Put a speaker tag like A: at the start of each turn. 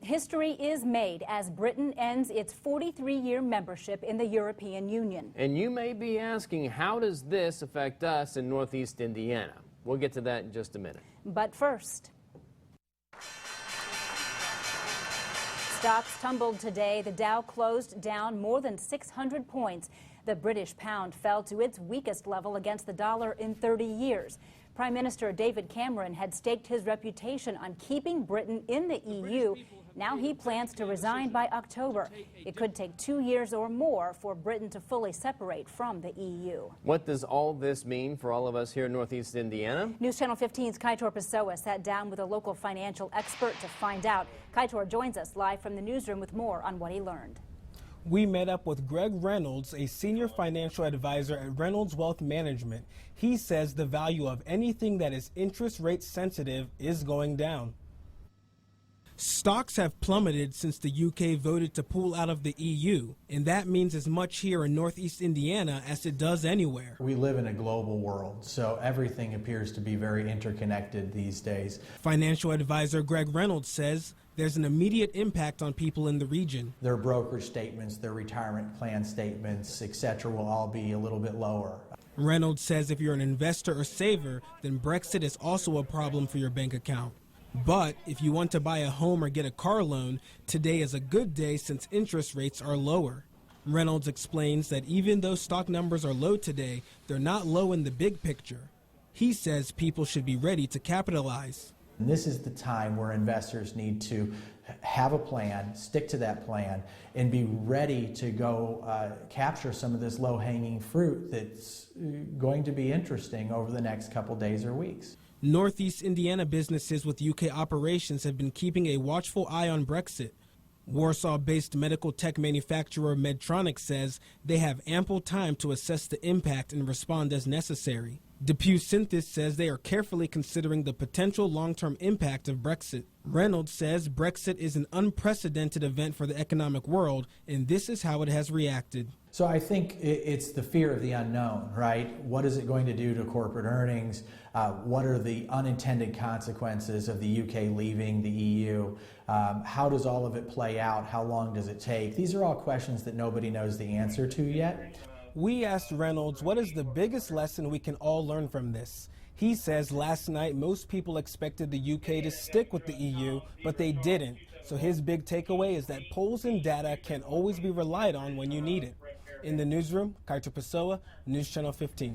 A: History is made as Britain ends its 43-year membership in the European Union.
B: And you may be asking, how does this affect us in Northeast Indiana? We'll get to that in just a minute.
A: But first, stocks tumbled today. The Dow closed down more than 600 points. The British pound fell to its weakest level against the dollar in 30 years. Prime Minister David Cameron had staked his reputation on keeping Britain in the EU. Now he plans to resign by October. It could take 2 years or more for Britain to fully separate from the EU.
B: What does all this mean for all of us here in Northeast Indiana?
A: News Channel 15's Kaitor Pessoa sat down with a local financial expert to find out. Kaitor joins us live from the newsroom with more on what he learned.
C: We met up with Greg Reynolds, a senior financial advisor at Reynolds Wealth Management. He says the value of anything that is interest rate sensitive is going down. Stocks have plummeted since the UK voted to pull out of the EU, and that means as much here in Northeast Indiana as it does anywhere.
D: We live in a global world, so everything appears to be very interconnected these days.
C: Financial advisor Greg Reynolds says there's an immediate impact on people in the region.
D: Their brokerage statements, their retirement plan statements, etc. will all be a little bit lower.
C: Reynolds says if you're an investor or saver, then Brexit is also a problem for your bank account. But if you want to buy a home or get a car loan, today is a good day since interest rates are lower. Reynolds explains that even though stock numbers are low today, they're not low in the big picture. He says people should be ready to capitalize.
D: And this is the time where investors need to have a plan, stick to that plan, and be ready to go capture some of this low-hanging fruit that's going to be interesting over the next couple days or weeks.
C: Northeast Indiana businesses with UK operations have been keeping a watchful eye on Brexit. Warsaw-based medical tech manufacturer Medtronic says they have ample time to assess the impact and respond as necessary. DePuy Synthes says they are carefully considering the potential long-term impact of Brexit. Reynolds says Brexit is an unprecedented event for the economic world, and this is how it has reacted.
D: So I think it's the fear of the unknown, right? What is it going to do to corporate earnings? What are the unintended consequences of the UK leaving the EU? How does all of it play out? How long does it take? These are all questions that nobody knows the answer to yet.
C: We asked Reynolds what is the biggest lesson we can all learn from this. He says last night most people expected the UK to stick with the EU, but they didn't. So his big takeaway is that polls and data can always be relied on when you need it. In the newsroom, Kaitor Pessoa, News Channel 15.